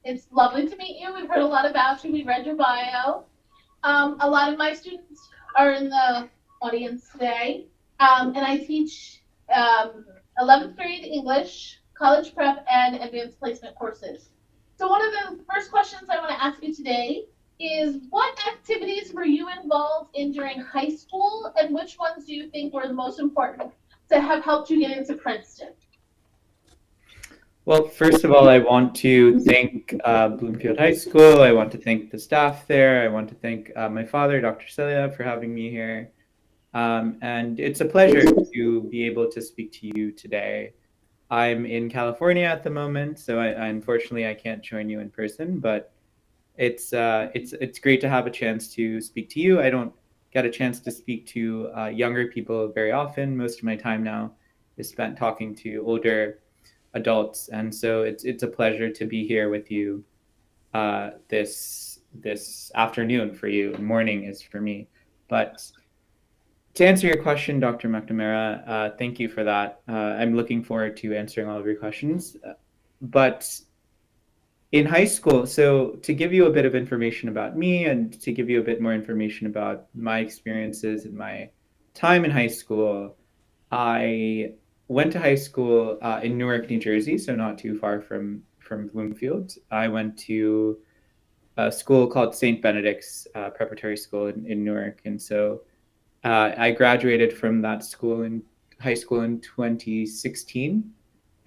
It's lovely to meet you. We've heard a lot about you. We read your bio. A lot of my students are in the audience today, and I teach 11th grade English, college prep, and advanced placement courses. So one of the first questions I want to ask you today is what activities were you involved in during high school, and which ones do you think were the most important to have helped you get into Princeton? Well, first of all, I want to thank Bloomfield High School. I want to thank the staff there. I want to thank my father, Dr. Selliah, for having me here. And it's a pleasure to be able to speak to you today. I'm in California at the moment, so unfortunately I can't join you in person, but it's great to have a chance to speak to you. I don't get a chance to speak to younger people very often. Most of my time now is spent talking to older adults, and so it's a pleasure to be here with you this afternoon for you. Morning is for me, but to answer your question, Dr. McNamara, thank you for that. I'm looking forward to answering all of your questions. But in high school, so to give you a bit of information about me and to give you a bit more information about my experiences and my time in high school, I went to high school in Newark, New Jersey, so not too far from Bloomfield. I went to a school called St. Benedict's Preparatory School in Newark, and so I graduated from that school in high school in 2016,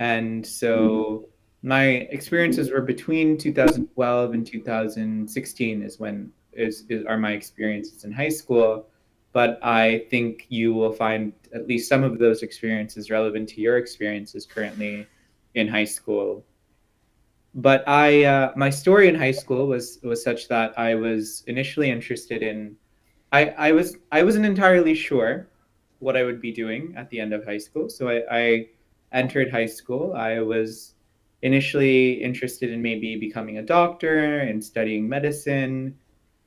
and so my experiences were between 2012 and 2016 are my experiences in high school. But I think you will find at least some of those experiences relevant to your experiences currently in high school. But my story in high school was such that I was initially interested in I wasn't entirely sure what I would be doing at the end of high school. So I entered high school. I was initially interested in maybe becoming a doctor and studying medicine.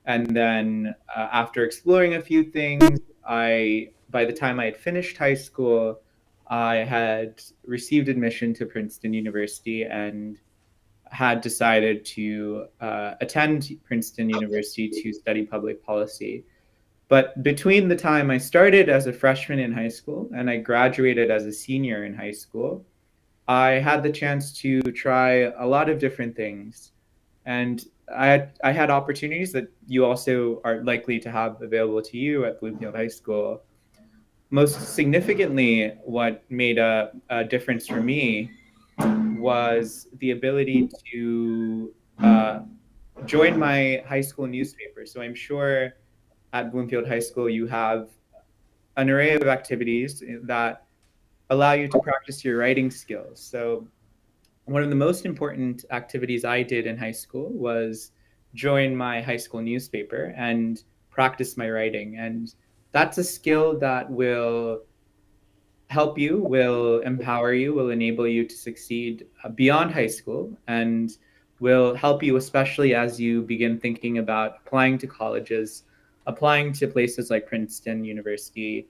And then after exploring a few things, by the time I had finished high school, I had received admission to Princeton University and had decided to attend Princeton University to study public policy. But between the time I started as a freshman in high school and I graduated as a senior in high school, I had the chance to try a lot of different things. And I had opportunities that you also are likely to have available to you at Bloomfield High School. Most significantly, what made a difference for me was the ability to join my high school newspaper. So I'm sure at Bloomfield High School you have an array of activities that allow you to practice your writing skills. So one of the most important activities I did in high school was join my high school newspaper and practice my writing. And that's a skill that will help you, will empower you, will enable you to succeed beyond high school, and will help you, especially as you begin thinking about applying to colleges, applying to places like Princeton University.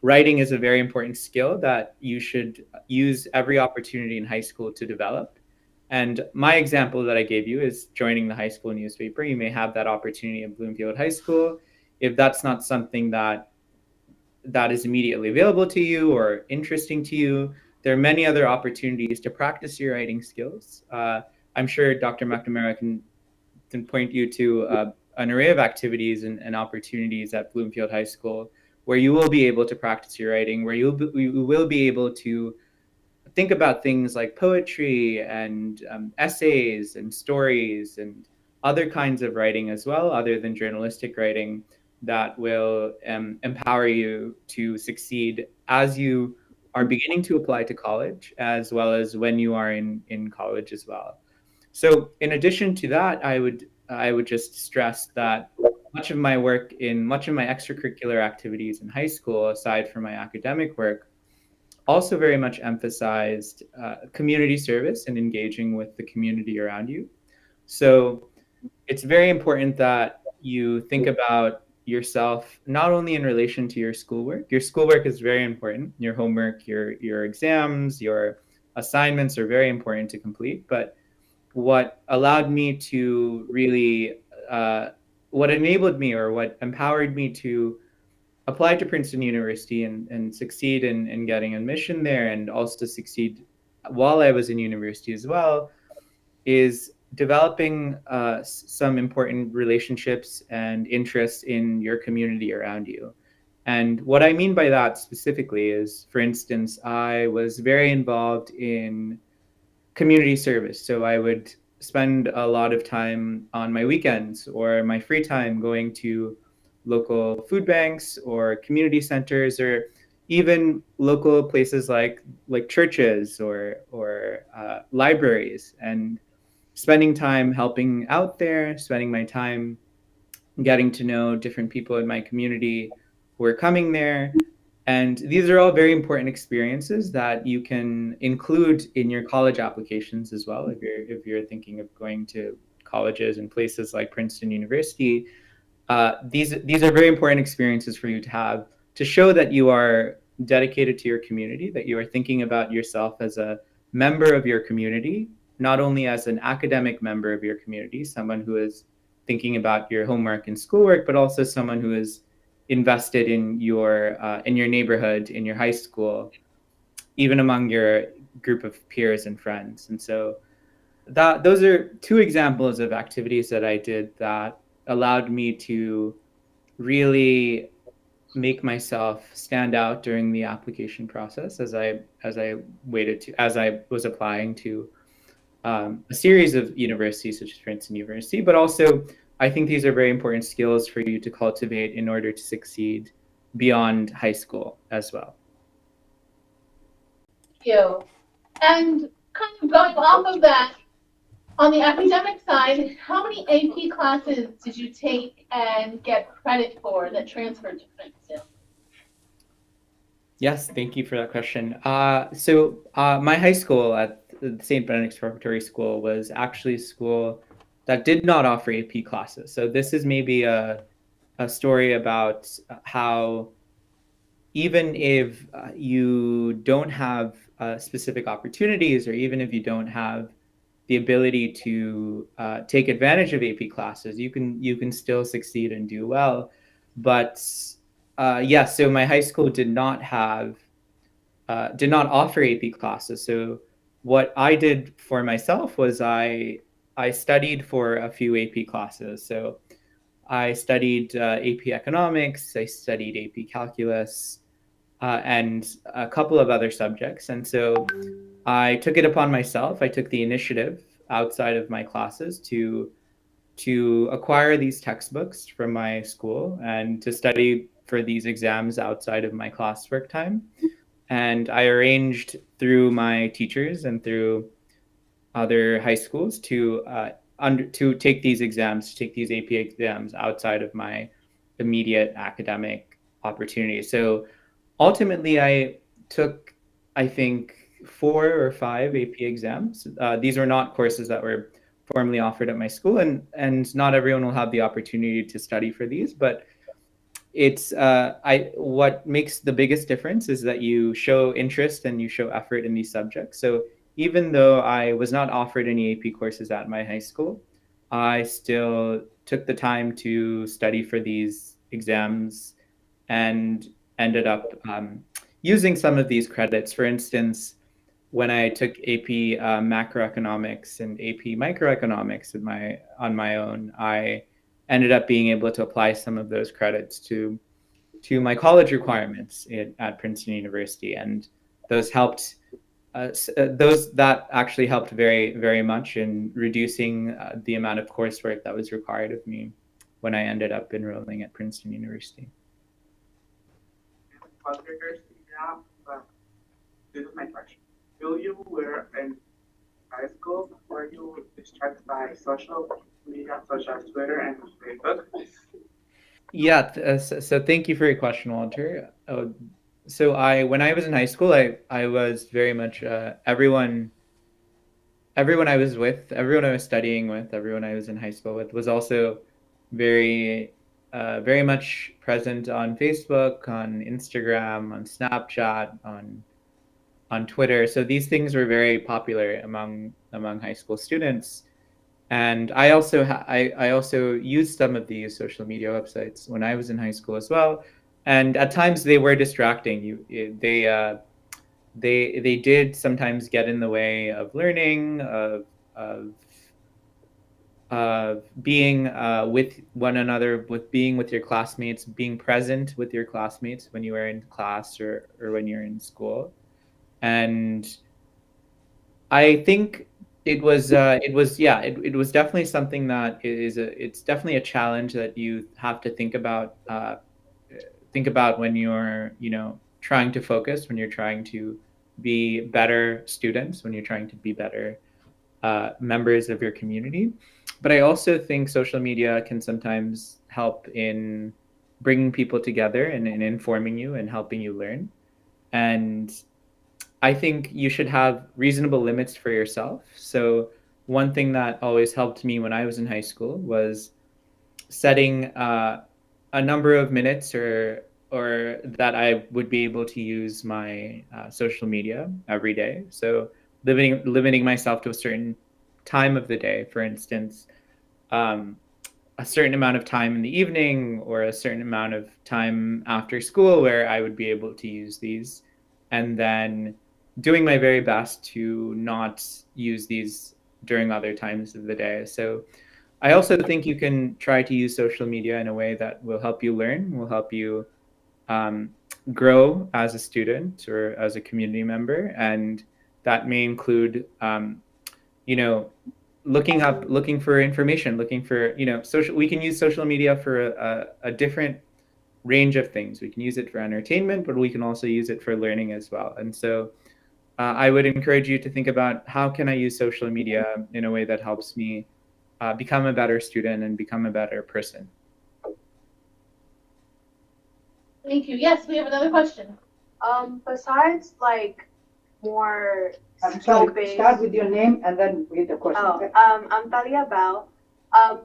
Writing is a very important skill that you should use every opportunity in high school to develop. And my example that I gave you is joining the high school newspaper. You may have that opportunity at Bloomfield High School. If that's not something that is immediately available to you or interesting to you, there are many other opportunities to practice your writing skills. I'm sure Dr. McNamara can point you to an array of activities and opportunities at Bloomfield High School where you will be able to practice your writing, where you will be able to think about things like poetry and essays and stories and other kinds of writing as well, other than journalistic writing, that will empower you to succeed as you are beginning to apply to college, as well as when you are in college as well. So in addition to that, I would just stress that much of my extracurricular activities in high school, aside from my academic work, also very much emphasized community service and engaging with the community around you. So it's very important that you think about yourself not only in relation to your schoolwork. Your schoolwork is very important. Your homework, your exams, your assignments are very important to complete. But what allowed me to really, what enabled me or what empowered me to apply to Princeton University and succeed in getting admission there and also succeed while I was in university as well is developing some important relationships and interests in your community around you. And what I mean by that specifically is, for instance, I was very involved in community service. So I would spend a lot of time on my weekends or my free time going to local food banks or community centers or even local places like churches or libraries and spending time helping out there, spending my time getting to know different people in my community who are coming there. And these are all very important experiences that you can include in your college applications as well. If you're thinking of going to colleges and places like Princeton University, these are very important experiences for you to have to show that you are dedicated to your community, that you are thinking about yourself as a member of your community, not only as an academic member of your community, someone who is thinking about your homework and schoolwork, but also someone who is invested in your neighborhood, in your high school, even among your group of peers and friends. And so that those are two examples of activities that I did that allowed me to really make myself stand out during the application process as I was applying to a series of universities such as Princeton University, but also I think these are very important skills for you to cultivate in order to succeed beyond high school as well. You. And kind of going off of that, on the academic side, how many AP classes did you take and get credit for that transferred to Princeton? Yes, thank you for that question. So my high school at the St. Benedict's Preparatory School was actually a school that did not offer AP classes. So this is maybe a story about how even if you don't have specific opportunities, or even if you don't have the ability to take advantage of AP classes, you can still succeed and do well. But so my high school did not offer AP classes. So what I did for myself was I studied for a few AP classes. So I studied AP Economics, I studied AP Calculus, and a couple of other subjects. And so I took it upon myself. I took the initiative outside of my classes to acquire these textbooks from my school and to study for these exams outside of my classwork time. And I arranged through my teachers and through other high schools to take these exams, to take these AP exams outside of my immediate academic opportunities. So ultimately, I took, I think, 4 or 5 AP exams. These were not courses that were formally offered at my school, and not everyone will have the opportunity to study for these. But it's I what makes the biggest difference is that you show interest and you show effort in these subjects. So even though I was not offered any AP courses at my high school, I still took the time to study for these exams and ended up using some of these credits. For instance, when I took AP macroeconomics and AP microeconomics on my own, I ended up being able to apply some of those credits to my college requirements at Princeton University, and those helped. Those that actually helped very much in reducing the amount of coursework that was required of me when I ended up enrolling at Princeton University. Yeah, but this is my question. Will you were in high school, were you distracted by social media such as Twitter and Facebook? Yeah, so thank you for your question, Walter. So when I was in high school, I was very much everyone I was with, everyone I was studying with, everyone I was in high school with was also very very much present on Facebook, on Instagram, on Snapchat, on Twitter. So these things were very popular among high school students. And I also I also used some of these social media websites when I was in high school as well, and at times they were distracting. They did sometimes get in the way of learning, of being with one another, with being with your classmates, being present with your classmates when you were in class or when you're in school. And I think it was definitely something that it's definitely a challenge that you have to think about when you're, you know, trying to focus, when you're trying to be better students, when you're trying to be better members of your community. But I also think social media can sometimes help in bringing people together and informing you and helping you learn. And I think you should have reasonable limits for yourself. So, one thing that always helped me when I was in high school was setting a number of minutes or that I would be able to use my social media every day. So limiting myself to a certain time of the day, for instance, um, a certain amount of time in the evening or a certain amount of time after school where I would be able to use these, and then doing my very best to not use these during other times of the day. So I also think you can try to use social media in a way that will help you learn, will help you um, grow as a student or as a community member, and that may include, you know, looking for information, looking for, you know, social. We can use social media for a different range of things. We can use it for entertainment, but we can also use it for learning as well. And so I would encourage you to think about how can I use social media in a way that helps me become a better student and become a better person. Thank you. Yes, we have another question. Besides like more I'm sorry, skill-based. start with your name and then read the question. Oh, Okay? I'm Thalia Bell.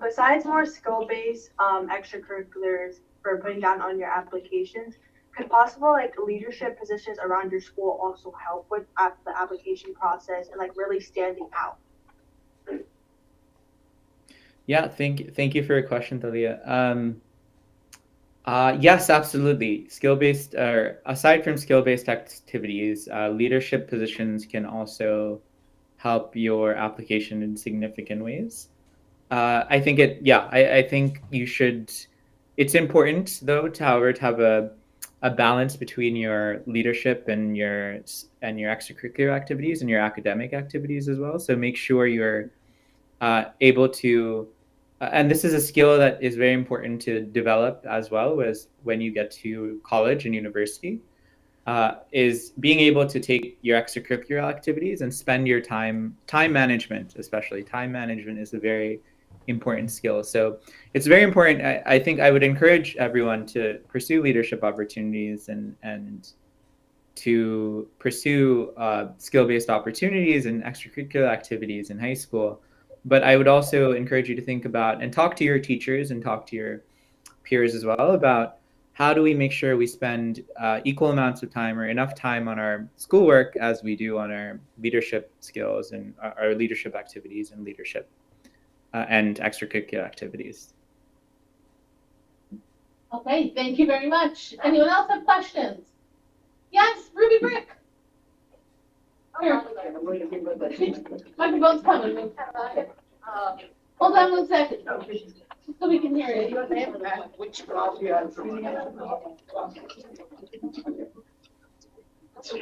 Besides more skill-based extracurriculars for putting down on your applications, could possible like leadership positions around your school also help with the application process and like really standing out? Yeah, thank you for your question, Thalia. Yes, absolutely. Skill-based, or aside from skill-based activities, leadership positions can also help your application in significant ways. I think you should. It's important, though, to however to have a balance between your leadership and your extracurricular activities and your academic activities as well. So make sure you're able to, and this is a skill that is very important to develop as well as when you get to college and university, is being able to take your extracurricular activities and spend your time management. Especially time management is a very important skill. So it's very important. I think I would encourage everyone to pursue leadership opportunities and to pursue skill-based opportunities and extracurricular activities in high school. But I would also encourage you to think about and talk to your teachers and talk to your peers as well about how do we make sure we spend equal amounts of time or enough time on our schoolwork as we do on our leadership skills and our leadership activities and leadership and extracurricular activities. Okay, thank you very much. Anyone else have questions? Yes, Ruby Brick. Here. Microphone's coming. Hold on 1 second. So we can hear you. Which class you are in?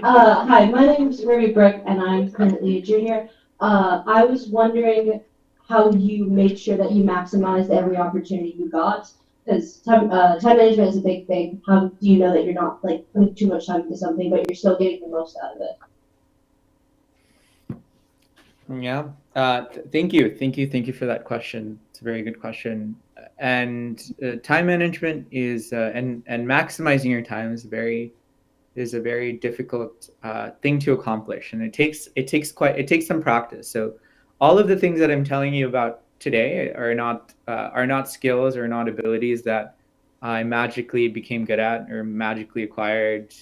Hi, my name is Ruby Brick, and I'm currently a junior. I was wondering how you made sure that you maximized every opportunity you got, because time management is a big thing. How do you know that you're not like putting too much time into something, but you're still getting the most out of it? Yeah. Thank you for that question. It's a very good question. And time management is and maximizing your time is a very difficult thing to accomplish, and it takes some practice. So all of the things that I'm telling you about today are not skills or not abilities that I magically became good at or magically acquired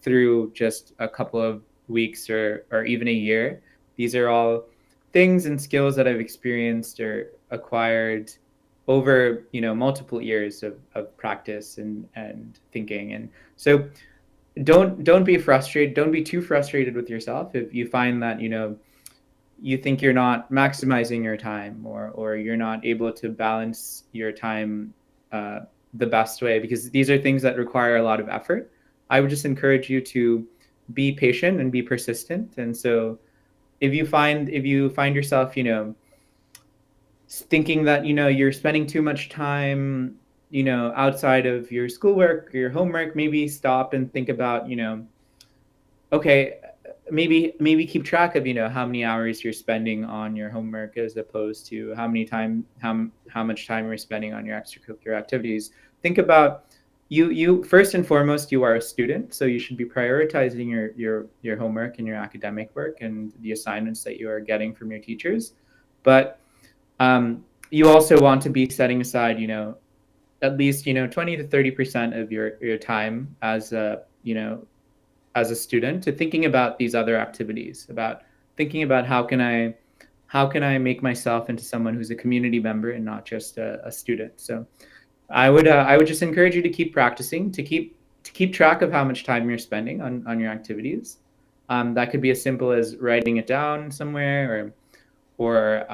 through just a couple of weeks or even a year. These are all things and skills that I've experienced or acquired over, multiple years of practice and thinking. And so don't be frustrated. Don't be too frustrated with yourself if you find that, you think you're not maximizing your time, or you're not able to balance your time the best way, because these are things that require a lot of effort. I would just encourage you to be patient and be persistent. And so if you find yourself, thinking that, you're spending too much time, outside of your schoolwork or your homework, maybe stop and think about, okay, maybe keep track of, how many hours you're spending on your homework, as opposed to how much time you're spending on your extracurricular activities. Think about, you first and foremost, you are a student, so you should be prioritizing your homework and your academic work and the assignments that you are getting from your teachers. But you also want to be setting aside, at least, 20 to 30% of your time as a, as a student, to thinking about these other activities, about thinking about how can I make myself into someone who's a community member and not just a student. So I would just encourage you to keep practicing, to keep track of how much time you're spending on your activities. That could be as simple as writing it down somewhere, or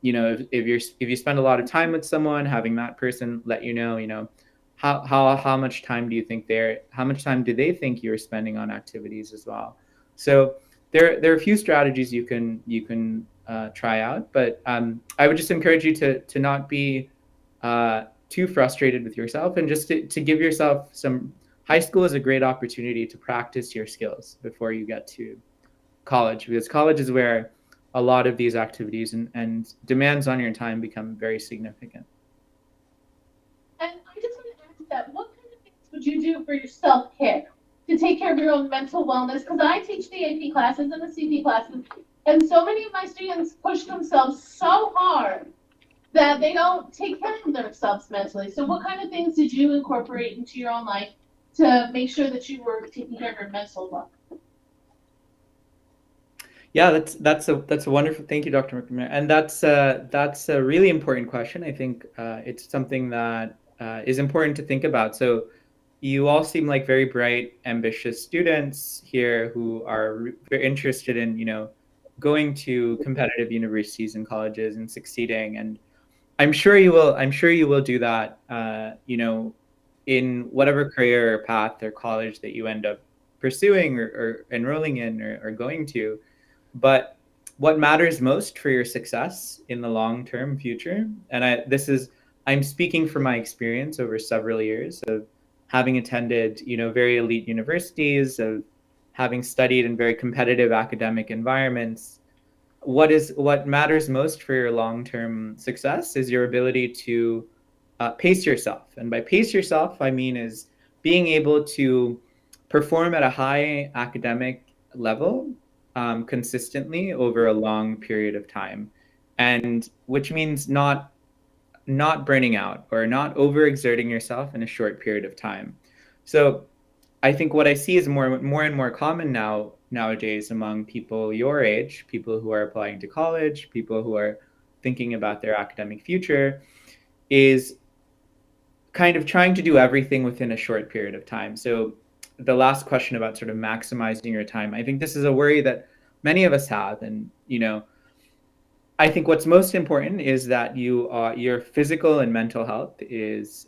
if you spend a lot of time with someone, having that person let you know, how much time how much time do they think you're spending on activities as well. So there are a few strategies you can try out, but I would just encourage you to not be too frustrated with yourself, and just to give yourself some. High school is a great opportunity to practice your skills before you get to college, because college is where a lot of these activities and demands on your time become very significant. And I just want to ask that, what kind of things would you do for your self-care to take care of your own mental wellness? Because I teach the AP classes and the CP classes, and so many of my students push themselves so hard that they don't take care of themselves mentally. So what kind of things did you incorporate into your own life to make sure that you were taking care of your mental health? Yeah, that's a wonderful. Thank you, Dr. McNamara. And that's a really important question. I think it's something that is important to think about. So you all seem like very bright, ambitious students here who are very interested in, going to competitive universities and colleges and succeeding. And I'm sure you will. I'm sure you will do that. In whatever career or path or college that you end up pursuing, or enrolling in, or going to. But what matters most for your success in the long-term future, and I'm speaking from my experience over several years of having attended, very elite universities, of having studied in very competitive academic environments. What matters most for your long-term success is your ability to pace yourself. And by pace yourself, I mean is being able to perform at a high academic level consistently over a long period of time, and which means not burning out or not overexerting yourself in a short period of time. So I think what I see is more and more common nowadays among people your age, people who are applying to college, people who are thinking about their academic future, is kind of trying to do everything within a short period of time. So the last question about sort of maximizing your time, I think this is a worry that many of us have. And, I think what's most important is that your physical and mental health is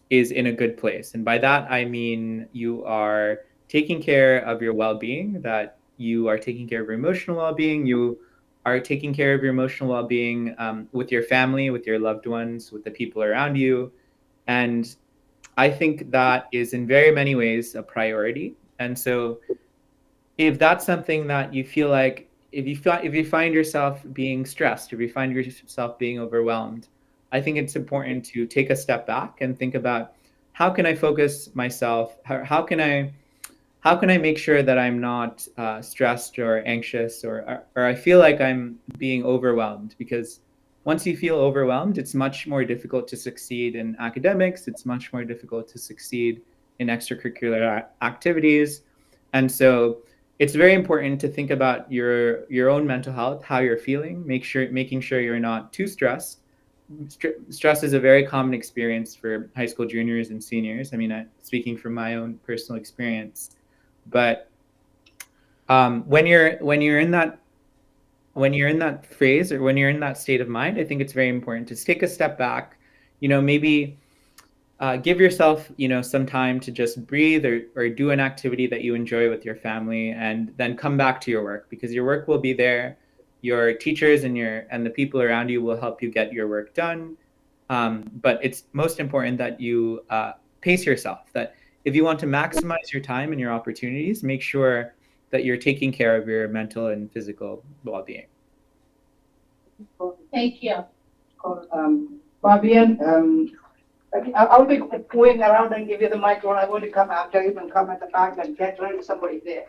in a good place. And by that, I mean you are taking care of your well-being, that you are taking care of your emotional well-being, you are taking care of your emotional well-being with your family, with your loved ones, with the people around you. And I think that is in very many ways a priority. And so if that's something that you feel like, if you find yourself being stressed, if you find yourself being overwhelmed, I think it's important to take a step back and think about, how can I focus myself? How can I make sure that I'm not stressed or anxious, or I feel like I'm being overwhelmed? Because once you feel overwhelmed, it's much more difficult to succeed in academics. It's much more difficult to succeed in extracurricular activities. And so it's very important to think about your own mental health, how you're feeling, making sure you're not too stressed. Stress is a very common experience for high school juniors and seniors. I mean, speaking from my own personal experience, but when you're in that phase, or when you're in that state of mind, I think it's very important to take a step back. Maybe give yourself some time to just breathe, or do an activity that you enjoy with your family, and then come back to your work, because your work will be there. Your teachers and the people around you will help you get your work done. But it's most important that you pace yourself. That if you want to maximize your time and your opportunities, make sure that you're taking care of your mental and physical well-being. Thank you. Fabian, I'll be going around and give you the microphone. I want to come after you and come at the back and get ready somebody there.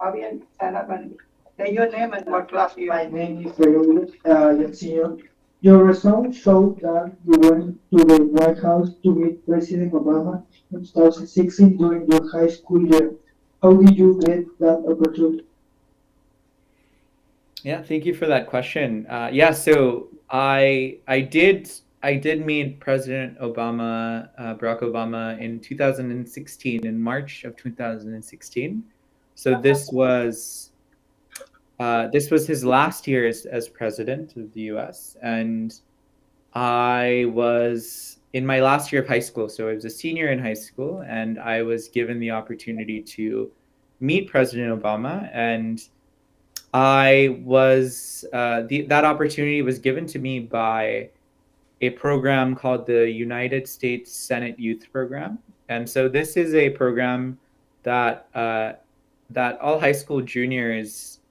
Fabian, stand up and say your name and what class you My are. name is Yatsia. Your results showed that you went to the White House to meet President Obama in 2016 during your high school year. How did you get that opportunity? Yeah, thank you for that question. Yeah, so I did meet President Obama, Barack Obama, in 2016, in March of 2016. So this was his last year as president of the U.S., and I was in my last year of high school. So I was a senior in high school, and I was given the opportunity to meet President Obama. And that opportunity was given to me by a program called the United States Senate Youth Program. And so this is a program that all high school juniors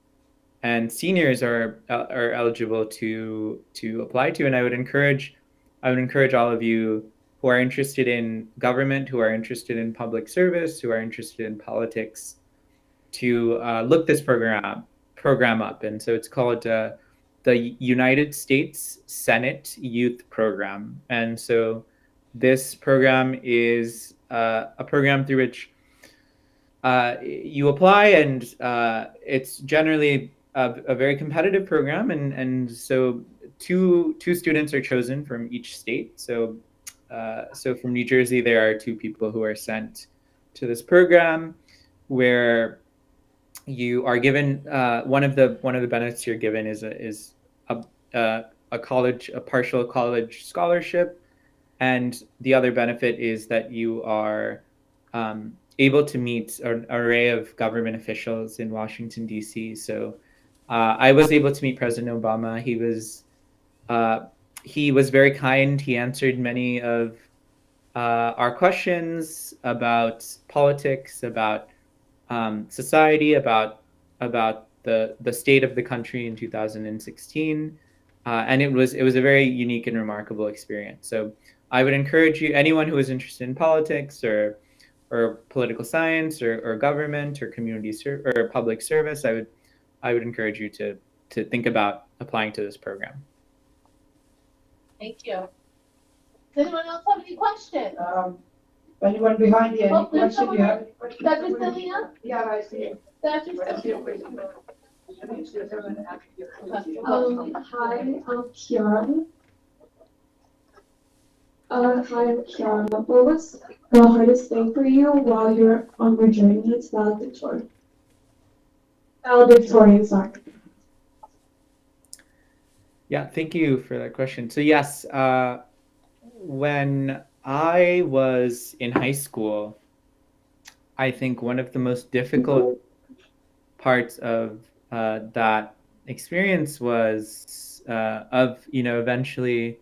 and seniors are eligible to apply to. And I would encourage all of you who are interested in government, who are interested in public service, who are interested in politics, to look this program up. And so it's called the United States Senate Youth Program. And so this program is a program through which you apply, and it's generally a very competitive program. And so two students are chosen from each state. So from New Jersey, there are two people who are sent to this program, where you are given one of the benefits you're given is a partial college scholarship, and the other benefit is that you are able to meet an array of government officials in Washington, D.C. So I was able to meet President Obama. He was very kind. He answered many of our questions about politics, about society, about the state of the country in 2016, and it was a very unique and remarkable experience. So I would encourage anyone who is interested in politics, or political science, or government, or or public service, I would encourage you to think about applying to this program. Thank you. Does anyone else have any questions? Anyone behind you, any Oh, there's question someone you have? Dr. Selliah? Yeah, I see you. Dr. I see Selliah? you. Hi, I'm Kiara. Hi, I'm Kiara. What was the hardest thing for you while you're on your journey to valedictorian? Valedictorian, sorry. Yeah, thank you for that question. So yes, when I was in high school, I think one of the most difficult parts of that experience was of eventually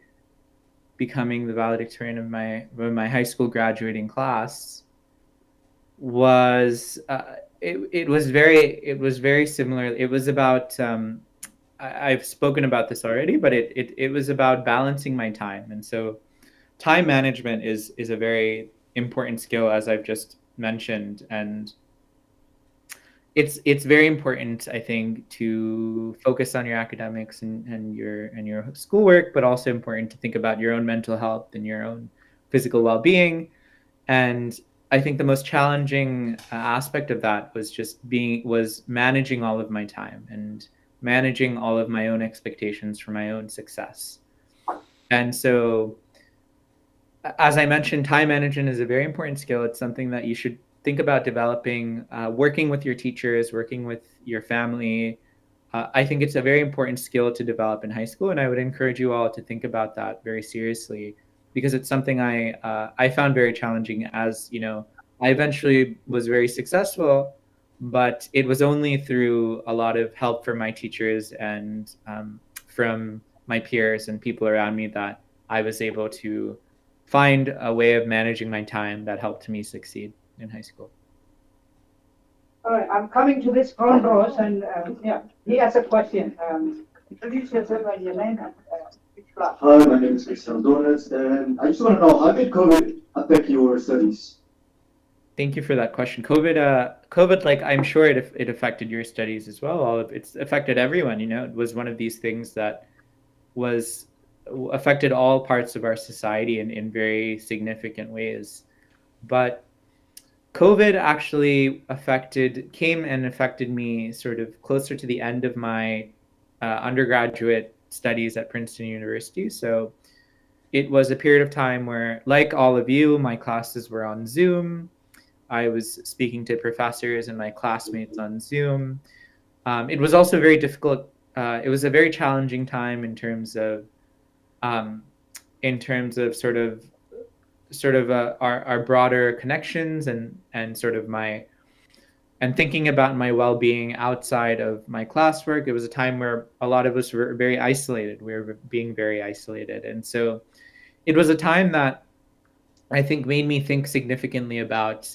becoming the valedictorian of my high school graduating class. Was it was very similar. It was about I've spoken about this already, but it was about balancing my time. And so time management is a very important skill, as I've just mentioned. And it's very important, I think, to focus on your academics and your schoolwork, but also important to think about your own mental health and your own physical well-being. And I think the most challenging aspect of that was managing all of my time and managing all of my own expectations for my own success. And so, as I mentioned, time management is a very important skill. It's something that you should think about developing, working with your teachers, working with your family. I think it's a very important skill to develop in high school, and I would encourage you all to think about that very seriously, because it's something I found very challenging. As you know, I eventually was very successful, but it was only through a lot of help from my teachers and from my peers and people around me that I was able to find a way of managing my time that helped me succeed in high school. All right, I'm coming to this front row, and yeah, he has a question. Introduce yourself and your name and which class. Hi, my name is Christian Donis, and I just want to know, how did COVID affect your studies? Thank you for that question. COVID, like I'm sure it affected your studies as well. It's affected everyone. You know, it was one of these things that was affected all parts of our society in very significant ways. But COVID actually came and affected me sort of closer to the end of my undergraduate studies at Princeton University. So it was a period of time where, like all of you, my classes were on Zoom. I was speaking to professors and my classmates on Zoom. It was also very difficult. It was a very challenging time in terms of our broader connections and sort of and thinking about my well-being outside of my classwork. It was a time where a lot of us were very isolated. We were being very isolated, and so it was a time that I think made me think significantly about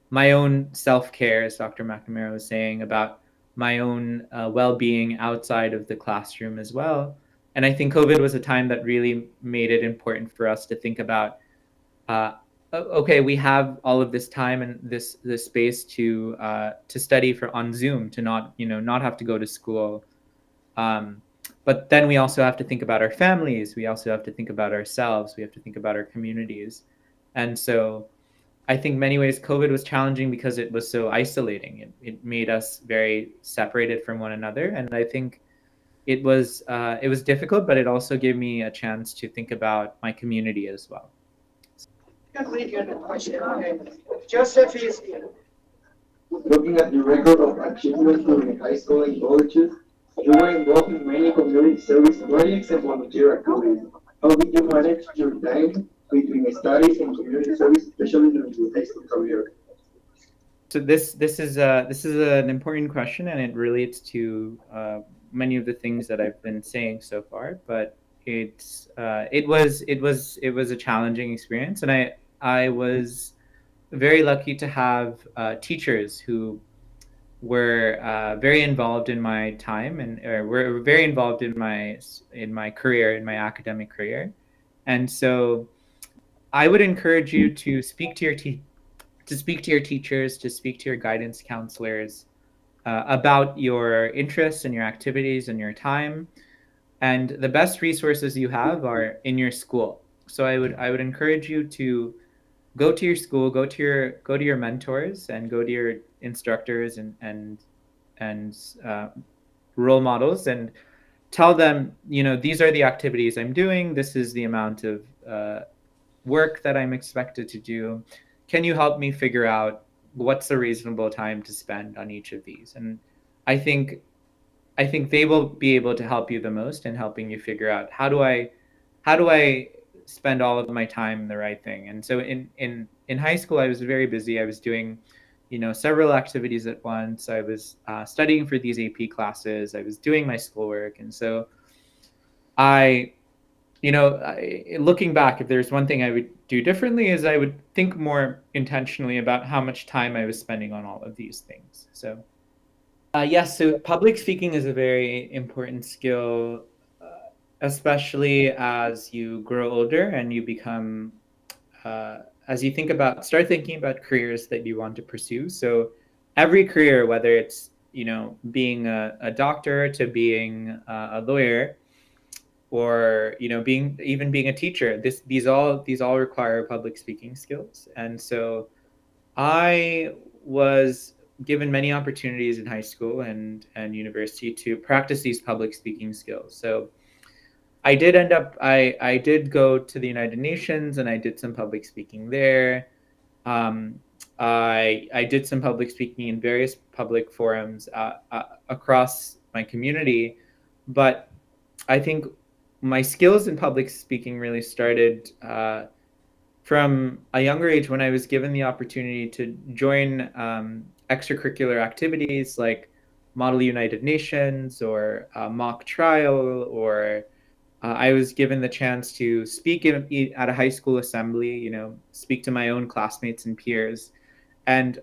my own self-care, as Dr. McNamara was saying, about my own well-being outside of the classroom as well. And I think COVID was a time that really made it important for us to think about, okay, we have all of this time and this space to study on Zoom, to not have to go to school. But then we also have to think about our families. We also have to think about ourselves. We have to think about our communities. And so I think many ways COVID was challenging because it was so isolating. It made us very separated from one another. And I think it was difficult, but it also gave me a chance to think about my community as well. Can read your question. Okay. Joseph is here. Looking at your record of achievement during high school and colleges, you were involved in many community service projects and volunteer activities. How did you manage your time between studies and community service, especially during your high school career? So this is an important question, and it relates to many of the things that I've been saying so far. But it was a challenging experience, and I was very lucky to have teachers who were very involved in my time and were very involved in my career, in my academic career. And so I would encourage you to speak to your teachers, to speak to your guidance counselors about your interests and your activities and your time. And the best resources you have are in your school. So I would encourage you to go to your school, go to your mentors, and go to your instructors and role models, and tell them, these are the activities I'm doing. This is the amount of work that I'm expected to do. Can you help me figure out what's a reasonable time to spend on each of these? And I think they will be able to help you the most in helping you figure out how do I spend all of my time in the right thing. And so in high school, I was very busy. I was doing several activities at once. I was studying for these AP classes. I was doing my schoolwork. And so looking back, if there's one thing I would do differently, is I would think more intentionally about how much time I was spending on all of these things. So yes, so public speaking is a very important skill, especially as you grow older and you become, as you start thinking about careers that you want to pursue. So every career, whether it's being a doctor to being a lawyer, or being a teacher. These all require public speaking skills. And so I was given many opportunities in high school and university to practice these public speaking skills. So I did go to the United Nations, and I did some public speaking there. I did some public speaking in various public forums across my community, but I think my skills in public speaking really started from a younger age, when I was given the opportunity to join extracurricular activities like Model United Nations or mock trial, or I was given the chance to speak at a high school assembly, speak to my own classmates and peers. And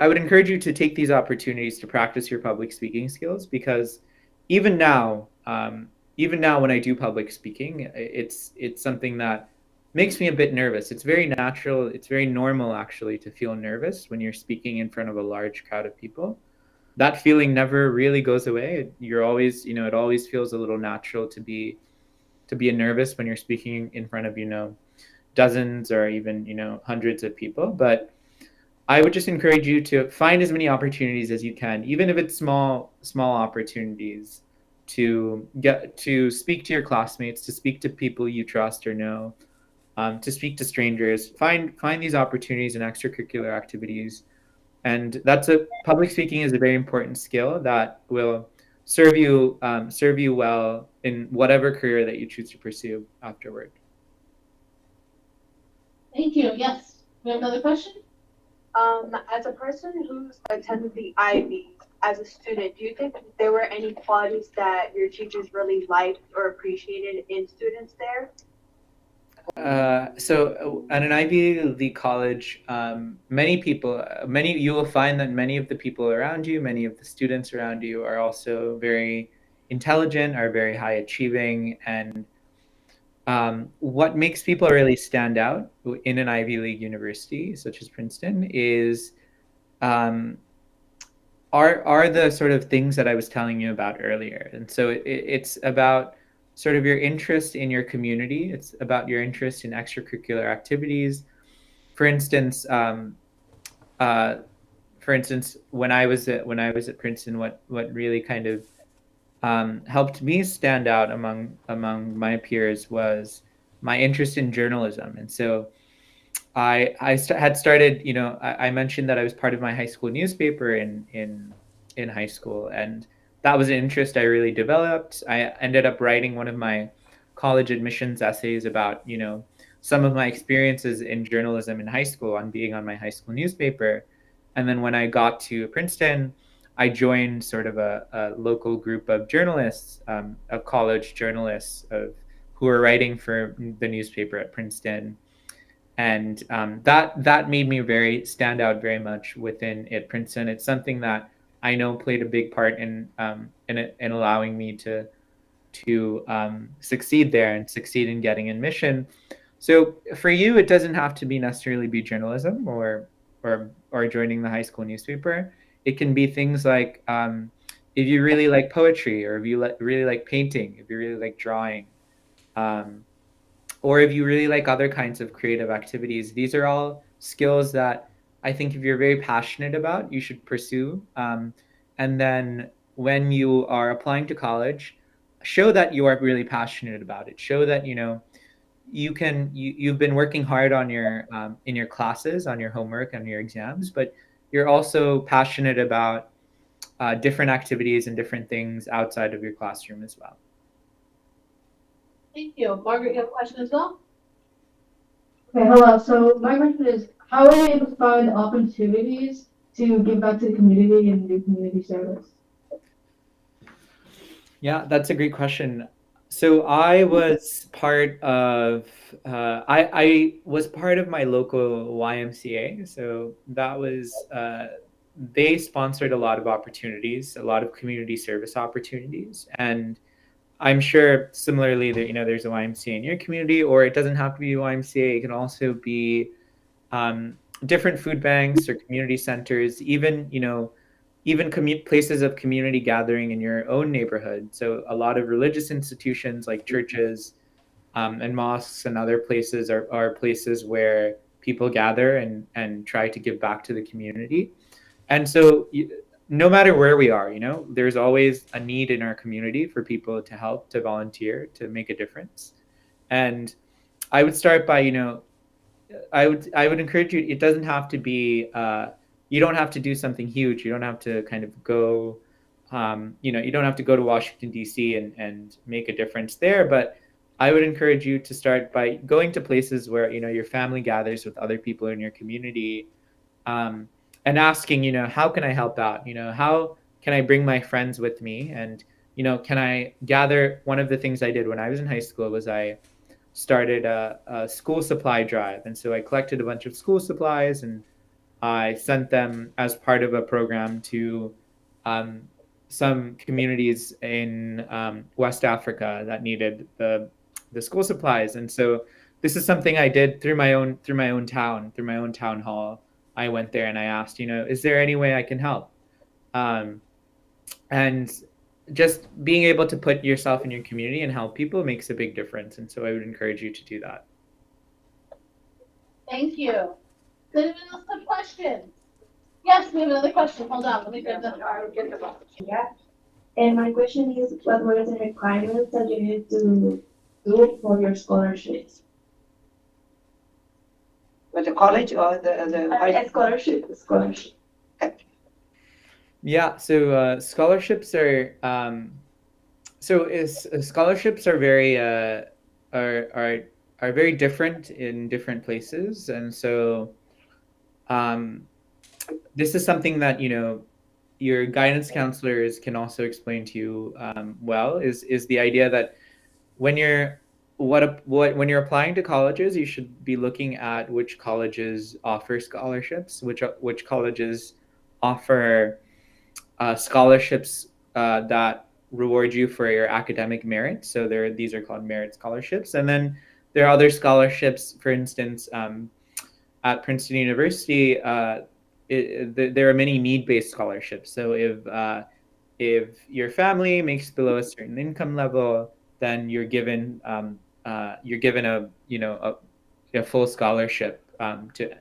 I would encourage you to take these opportunities to practice your public speaking skills, because even now, when I do public speaking, it's something that makes me a bit nervous. It's very natural. It's very normal, actually, to feel nervous when you're speaking in front of a large crowd of people. That feeling never really goes away. You're always, it always feels a little natural to be nervous when you're speaking in front of dozens or even hundreds of people. But I would just encourage you to find as many opportunities as you can, even if it's small opportunities, to get to speak to your classmates, to speak to people you trust or know, to speak to strangers. Find these opportunities in extracurricular activities, and public speaking is a very important skill that will serve you well in whatever career that you choose to pursue afterward. Thank you. Yes. We have another question? As a person who's attended the Ivy as a student, do you think there were any qualities that your teachers really liked or appreciated in students there? So at an Ivy League college, you will find that many of the people around you, many of the students around you, are also very intelligent, are very high achieving. And what makes people really stand out in an Ivy League university such as Princeton is are the sort of things that I was telling you about earlier. And so it's about sort of your interest in your community. It's about your interest in extracurricular activities. For instance, when I was at Princeton, what really kind of helped me stand out among my peers was my interest in journalism. And so had started, I mentioned that I was part of my high school newspaper in high school, and that was an interest I really developed. I ended up writing one of my college admissions essays about, some of my experiences in journalism in high school, on being on my high school newspaper. And then when I got to Princeton, I joined sort of a local group of journalists, of college journalists who were writing for the newspaper at Princeton. And that made me stand out very much within at Princeton. It's something that I know played a big part in allowing me to succeed there and succeed in getting admission. So for you, it doesn't have to be necessarily be journalism or joining the high school newspaper. It can be things like if you really like poetry, or if you really like painting, if you really like drawing, or if you really like other kinds of creative activities. These are all skills that I think if you're very passionate about, you should pursue. And then when you are applying to college, show that you are really passionate about it. Show that you've been working hard on your in your classes, on your homework, on your exams, but you're also passionate about different activities and different things outside of your classroom as well. Thank you. Margaret, you have a question as well? Okay, hello. So my question is, how are you able to find opportunities to give back to the community and do community service? Yeah, that's a great question. So I was part of I was part of my local YMCA. So that was they sponsored a lot of opportunities, a lot of community service opportunities, and I'm sure similarly that there's a YMCA in your community, or it doesn't have to be a YMCA. It can also be different food banks or community centers. Even even places of community gathering in your own neighborhood. So a lot of religious institutions like churches and mosques and other places are places where people gather and try to give back to the community. And so no matter where we are, there's always a need in our community for people to help, to volunteer, to make a difference. And I would start by, I would encourage you. It doesn't have to be. You don't have to do something huge. You don't have to kind of go. You don't have to go to Washington D.C. and make a difference there. But I would encourage you to start by going to places where your family gathers with other people in your community, um, and asking, how can I help out? How can I bring my friends with me? And can I gather? One of the things I did when I was in high school was I started a school supply drive. And so I collected a bunch of school supplies and I sent them as part of a program to um, some communities in West Africa that needed the school supplies. And so this is something I did through my own town hall. I went there and I asked, is there any way I can help? Um, and just being able to put yourself in your community and help people makes a big difference. And so I would encourage you to do that. Thank you. Does anyone else have questions? Yes, we have another question. Hold on, let me grab the. I'll get the box. Yeah. And my question is, what were the requirements that you need to do for your scholarships? With the college or the high Scholarship. Yeah, so scholarships are scholarships are very are very different in different places, and so this is something that your guidance counselors can also explain to you well. Is the idea that when you're when you're applying to colleges, you should be looking at which colleges offer scholarships, which colleges offer scholarships that reward you for your academic merit. So these are called merit scholarships. And then there are other scholarships, for instance, at Princeton University, there are many need-based scholarships. So if your family makes below a certain income level, then you're given a full scholarship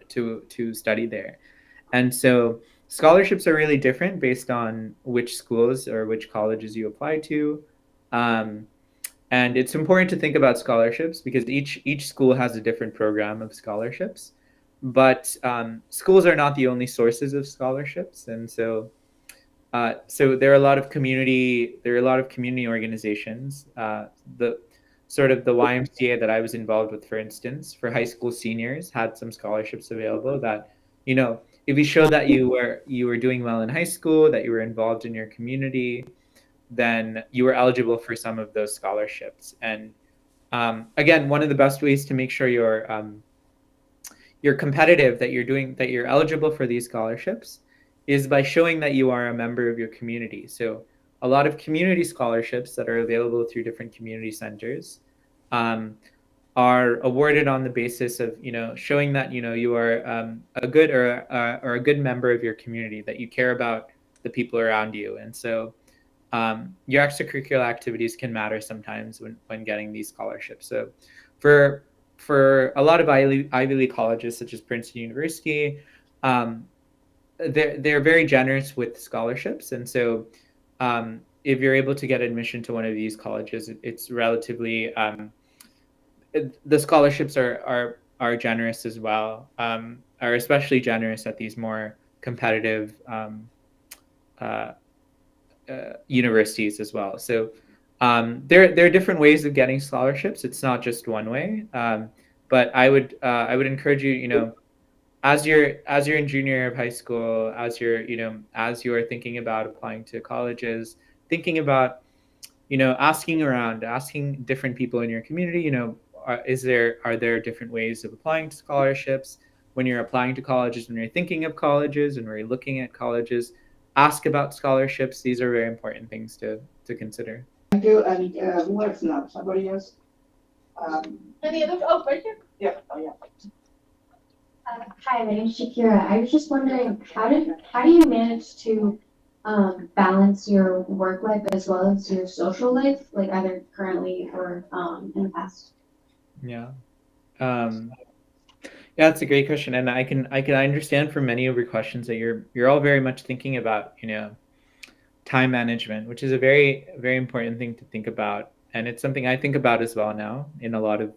to study there. And so scholarships are really different based on which schools or which colleges you apply to. And it's important to think about scholarships because each school has a different program of scholarships. But schools are not the only sources of scholarships. And so there are a lot of community organizations. The YMCA that I was involved with, for instance, for high school seniors, had some scholarships available that, if you show that you were doing well in high school, that you were involved in your community, then you were eligible for some of those scholarships. And again, one of the best ways to make sure you're competitive, that you're eligible for these scholarships, is by showing that you are a member of your community. So a lot of community scholarships that are available through different community centers are awarded on the basis of showing that you are a good or a good member of your community, that you care about the people around you. And so your extracurricular activities can matter sometimes when getting these scholarships. So for a lot of Ivy League colleges such as Princeton University, they're very generous with scholarships. And so if you're able to get admission to one of these colleges, it's relatively the scholarships are generous as well, are especially generous at these more competitive universities as well. So there are different ways of getting scholarships. It's not just one way. But I would encourage you, as you're in junior year of high school, as you're thinking about applying to colleges, thinking about asking around, asking different people in your community, are there different ways of applying to scholarships? When you're applying to colleges, when you're thinking of colleges and when you're looking at colleges, ask about scholarships. These are very important things to consider. Thank you. And who else now? Somebody else? Any other? Oh, right here. Yeah. Oh, yeah. Hi, my name is Shakira. I was just wondering, how do you manage to balance your work life as well as your social life, like either currently or in the past? Yeah. Yeah, that's a great question, and I can understand from many of your questions that you're all very much thinking about, time management, which is a very very important thing to think about, and it's something I think about as well now in a lot of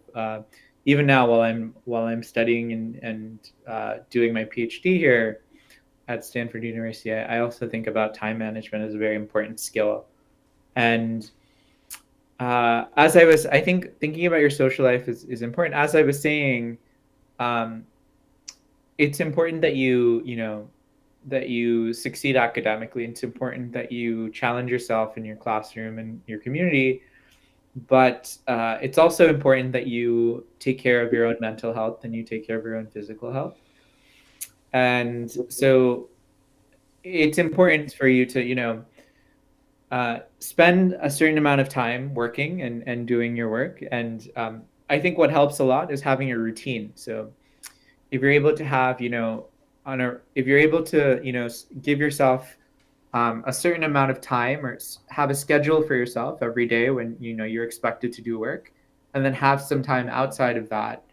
even now while I'm studying and doing my PhD here at Stanford University. I also think about time management as a very important skill, and as I think thinking about your social life is important. As I was saying, um, it's important that that you succeed academically. It's important that you challenge yourself in your classroom and your community, but it's also important that you take care of your own mental health and you take care of your own physical health. And so it's important for you to spend a certain amount of time working and doing your work. And I think what helps a lot is having a routine. So if you're able to have, if you're able to, give yourself a certain amount of time or have a schedule for yourself every day when, you're expected to do work, and then have some time outside of that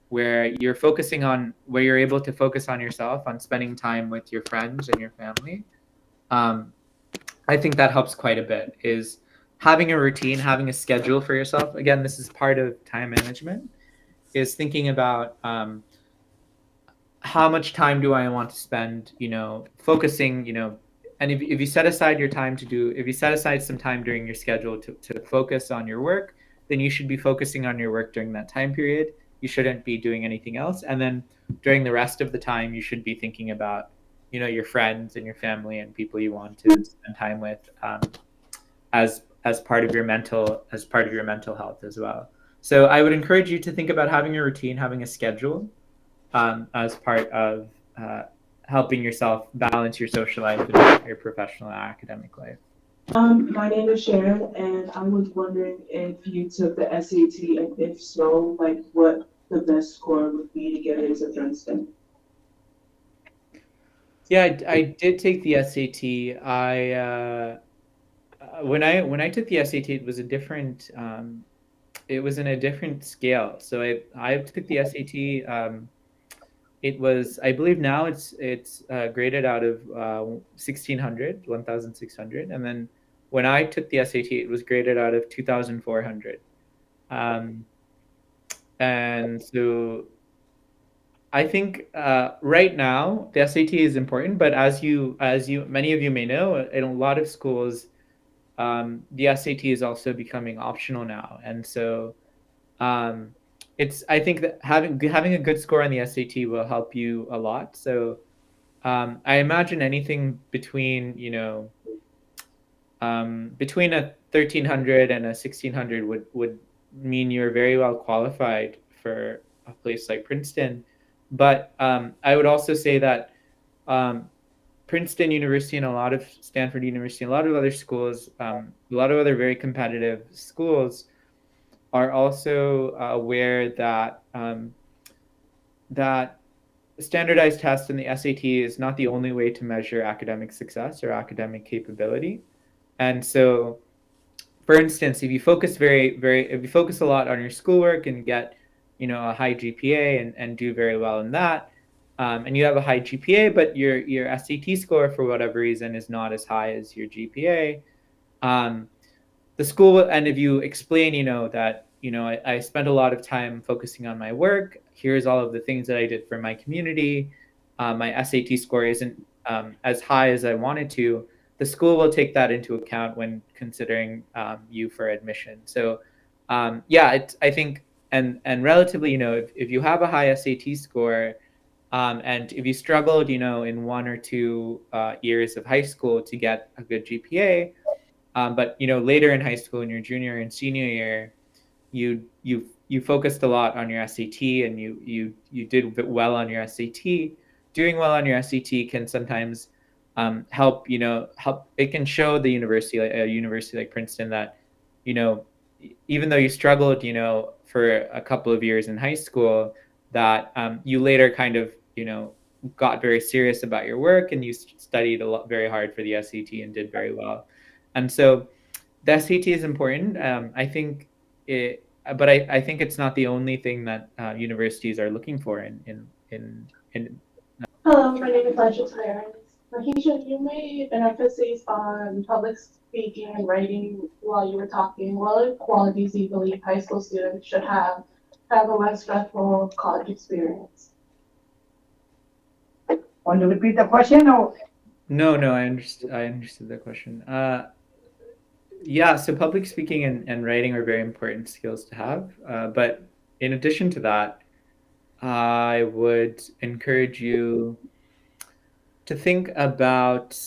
where where you're able to focus on yourself, on spending time with your friends and your family. Um, I think that helps quite a bit, is having a routine, having a schedule for yourself. Again, this is part of time management, is thinking about how much time do I want to spend, focusing, and if you set aside your time if you set aside some time during your schedule to focus on your work, then you should be focusing on your work during that time period. You shouldn't be doing anything else. And then during the rest of the time, you should be thinking about, your friends and your family and people you want to spend time with, as part of your mental health as well. So I would encourage you to think about having a routine, having a schedule, as part of helping yourself balance your social life and your professional and academic life. My name is Sharon, and I was wondering if you took the SAT, and if so, like what the best score would be to get into Princeton. Yeah, I did take the SAT. When I took the SAT, it was a different. It was in a different scale. So I took the SAT. It was, I believe now it's graded out of 1600, 1600, and then when I took the SAT, it was graded out of 2400. Um, and so I think right now the SAT is important, but many of you may know, in a lot of schools, the SAT is also becoming optional now, and so um, I think that having a good score on the SAT will help you a lot. So I imagine anything between between a 1300 and a 1600 would mean you're very well qualified for a place like Princeton. But I would also say that um, Princeton University and a lot of Stanford University, a lot of other schools, a lot of other very competitive schools are also aware that that standardized tests and the SAT is not the only way to measure academic success or academic capability. And so, for instance, if you focus a lot on your schoolwork and get, a high GPA and do very well in that, and you have a high GPA, but your SAT score for whatever reason is not as high as your GPA, um, the school and if you explain, that, I spent a lot of time focusing on my work. Here's all of the things that I did for my community. My SAT score isn't as high as I wanted to. The school will take that into account when considering you for admission. So yeah, I think, and relatively, if you have a high SAT score, and if you struggled, in 1 or 2 years of high school to get a good GPA, but later in high school, in your junior and senior year, you focused a lot on your SAT and you did well on your SAT. Doing well on your SAT can sometimes help. Help. It can show the university, like a university like Princeton, that you know even though you struggled, for a couple of years in high school, that you later kind of got very serious about your work and you studied a lot, very hard for the SAT and did very well. And so the SAT is important. I think it, but I think it's not the only thing that universities are looking for in. Hello, my name is Extra-curricular. Rahisha, you made an emphasis on public speaking and writing while you were talking. What qualities do you believe high school students should have to have a less stressful college experience? Want to repeat the question or? No, I understood the question. Yeah, so public speaking and writing are very important skills to have. But in addition to that, I would encourage you to think about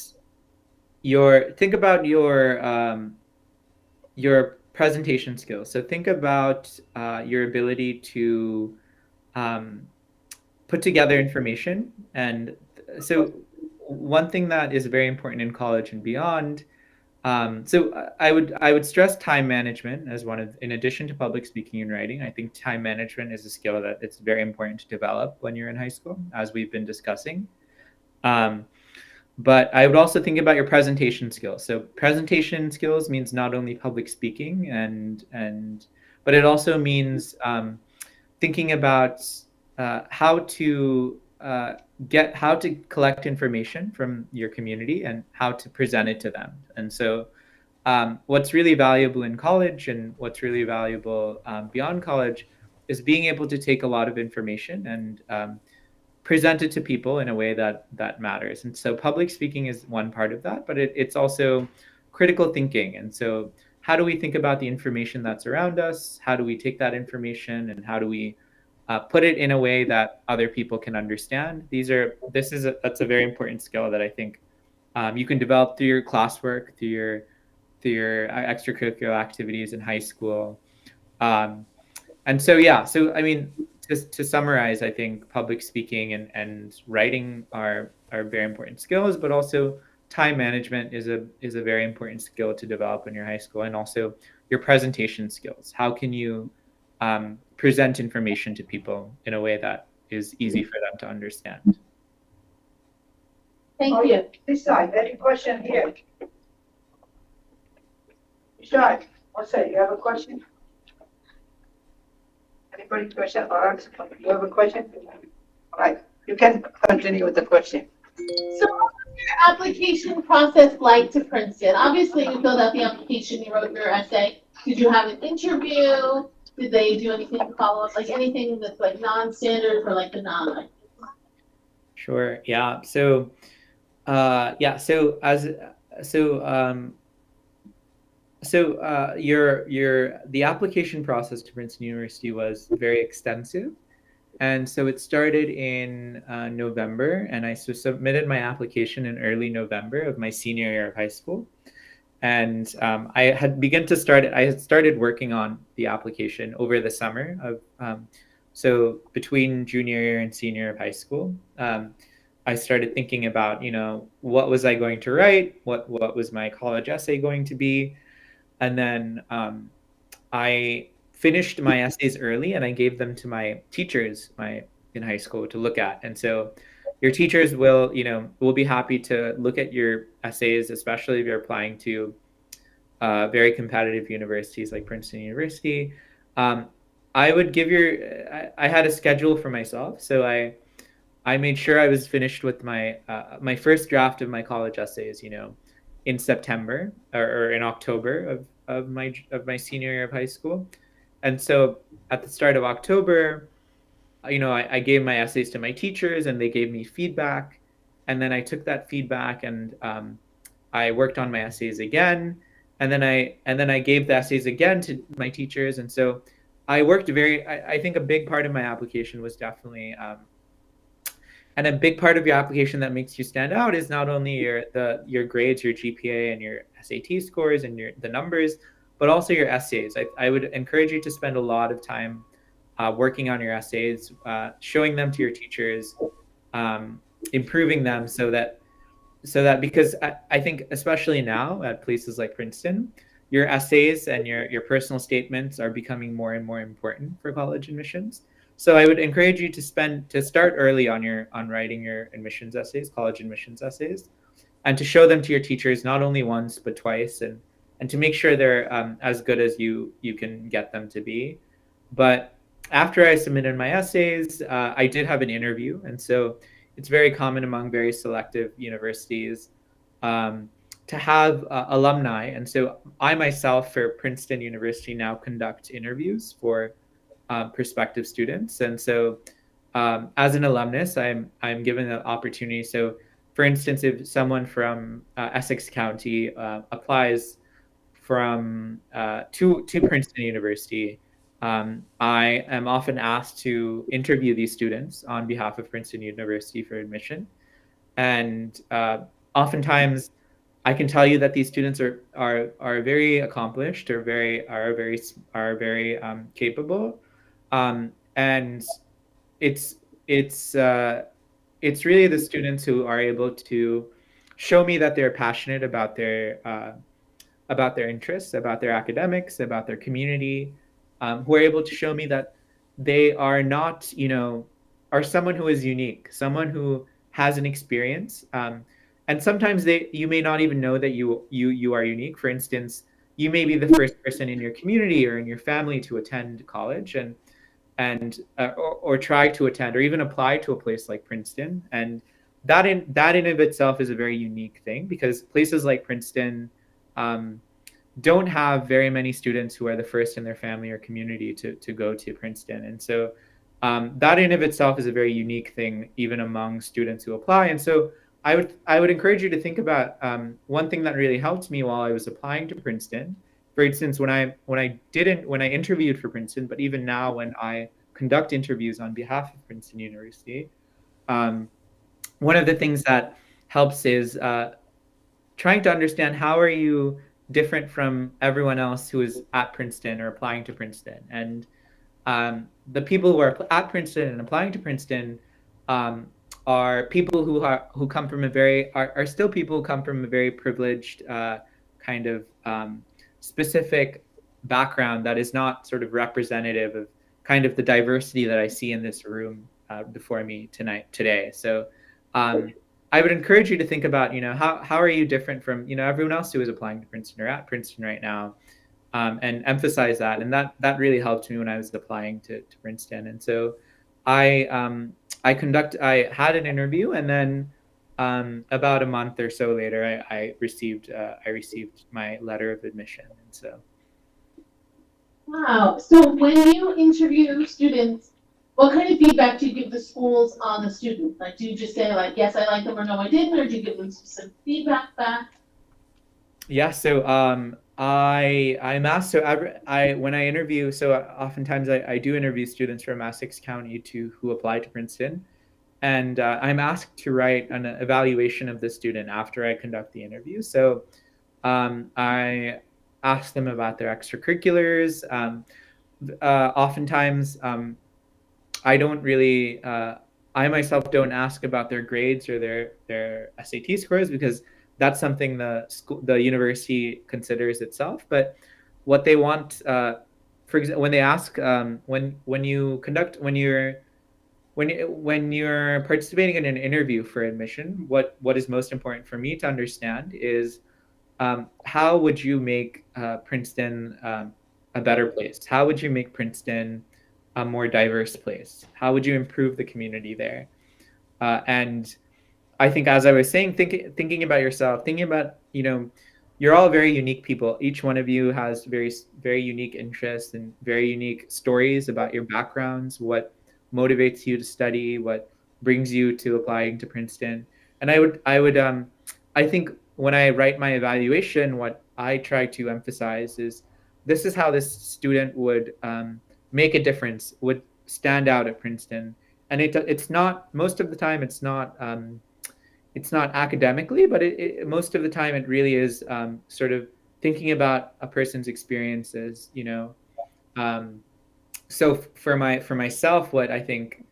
your presentation skills. So think about your ability to put together information. And so one thing that is very important in college and beyond. So I would stress time management as one of, in addition to public speaking and writing. I think time management is a skill that it's very important to develop when you're in high school, as we've been discussing. But I would also think about your presentation skills. So presentation skills means not only public speaking but it also means thinking about how to collect information from your community and how to present it to them. And so what's really valuable in college and what's really valuable beyond college is being able to take a lot of information and present it to people in a way that matters. And so public speaking is one part of that, but it's also critical thinking. And so how do we think about the information that's around us? How do we take that information and how do we put it in a way that other people can understand? That's a very important skill that I think you can develop through your classwork, through your extracurricular activities in high school. And so, yeah, so I mean, to summarize, I think public speaking and writing are very important skills, but also time management is a very important skill to develop in your high school, and also your presentation skills. How can you present information to people in a way that is easy for them to understand? Thank you. This side, any question here? Sure, what's that, you have a question? Anybody question or answer? You have a question? All right, you can continue with the question. So what was your application process like to Princeton? Obviously, you filled out the application, you wrote your essay. Did you have an interview? Did they do anything to follow up? Like anything that's like non-standard for like the non? Sure. Yeah. So, the application process to Princeton University was very extensive. And so it started in November, and I submitted my application in early November of my senior year of high school. And I had started working on the application over the summer so between junior year and senior year of high school. I started thinking about, what was I going to write? What was my college essay going to be? And then I finished my essays early and I gave them to my teachers in high school to look at. And so your teachers will be happy to look at your essays, especially if you're applying to very competitive universities like Princeton University. I would I had a schedule for myself. So I made sure I was finished with my first draft of my college essays, in September or in October of my senior year of high school. And so at the start of October, I gave my essays to my teachers and they gave me feedback. And then I took that feedback and I worked on my essays again. And then I gave the essays again to my teachers. And so I worked I think a big part of my application was definitely, and a big part of your application that makes you stand out is not only your grades, your GPA and your SAT scores and the numbers, but also your essays. I would encourage you to spend a lot of time working on your essays, showing them to your teachers, improving them so that because I think especially now at places like Princeton, your essays and your personal statements are becoming more and more important for college admissions. So I would encourage you to start early on writing your admissions essays, college admissions essays, and to show them to your teachers not only once but twice, and to make sure they're as good as you can get them to be. But after I submitted my essays, I did have an interview, and so it's very common among very selective universities um, to have alumni. And so I myself, for Princeton University, now conduct interviews for prospective students. And so as an alumnus, I'm given the opportunity. So for instance, if someone from Essex County applies to Princeton University, I am often asked to interview these students on behalf of Princeton University for admission. And oftentimes, I can tell you that these students are very accomplished, or very capable, and it's it's uh, it's really the students who are able to show me that they're passionate about their interests, about their academics, about their community, who are able to show me that they are not, are someone who is unique, someone who has an experience. And sometimes you may not even know that you are unique. For instance, you may be the first person in your community or in your family to attend college, or try to attend or even apply to a place like Princeton. And that in of itself is a very unique thing, because places like Princeton don't have very many students who are the first in their family or community to go to Princeton. And so that in of itself is a very unique thing, even among students who apply. And so I would encourage you to think about one thing that really helped me while I was applying to Princeton. For instance, when I interviewed for Princeton, but even now when I conduct interviews on behalf of Princeton University, one of the things that helps is trying to understand how are you different from everyone else who is at Princeton or applying to Princeton. And the people who are at Princeton and applying to Princeton are people who come from are still people who come from a very privileged kind of specific background that is not sort of representative of kind of the diversity that I see in this room before me today. So I would encourage you to think about, how are you different from, everyone else who is applying to Princeton or at Princeton right now, and emphasize that. And that really helped me when I was applying to Princeton. And so I had an interview, and then about a month or so later, I received my letter of admission. And so. Wow. So when you interview students, what kind of feedback do you give the schools on the student? Like, do you just say, like, yes, I like them, or no, I didn't, or do you give them some feedback back? Yeah. So I'm asked. So when I interview, so oftentimes I do interview students from Essex County who apply to Princeton, and I'm asked to write an evaluation of the student after I conduct the interview. So I ask them about their extracurriculars. Oftentimes, I don't really, I myself don't ask about their grades or their SAT scores, because that's something the university considers itself. But what they want, for example, when they ask, when you're participating in an interview for admission, what is most important for me to understand is how would you make Princeton a better place? How would you make Princeton a more diverse place? How would you improve the community there? And I think, as I was saying, thinking about yourself, thinking about, you're all very unique people. Each one of you has very, very unique interests and very unique stories about your backgrounds, what motivates you to study, what brings you to applying to Princeton. And I think when I write my evaluation, what I try to emphasize is this is how this student would make a difference, would stand out at Princeton. And it's not, most of the time, it's not academically, but most of the time it really is sort of thinking about a person's experiences, so for myself, what I think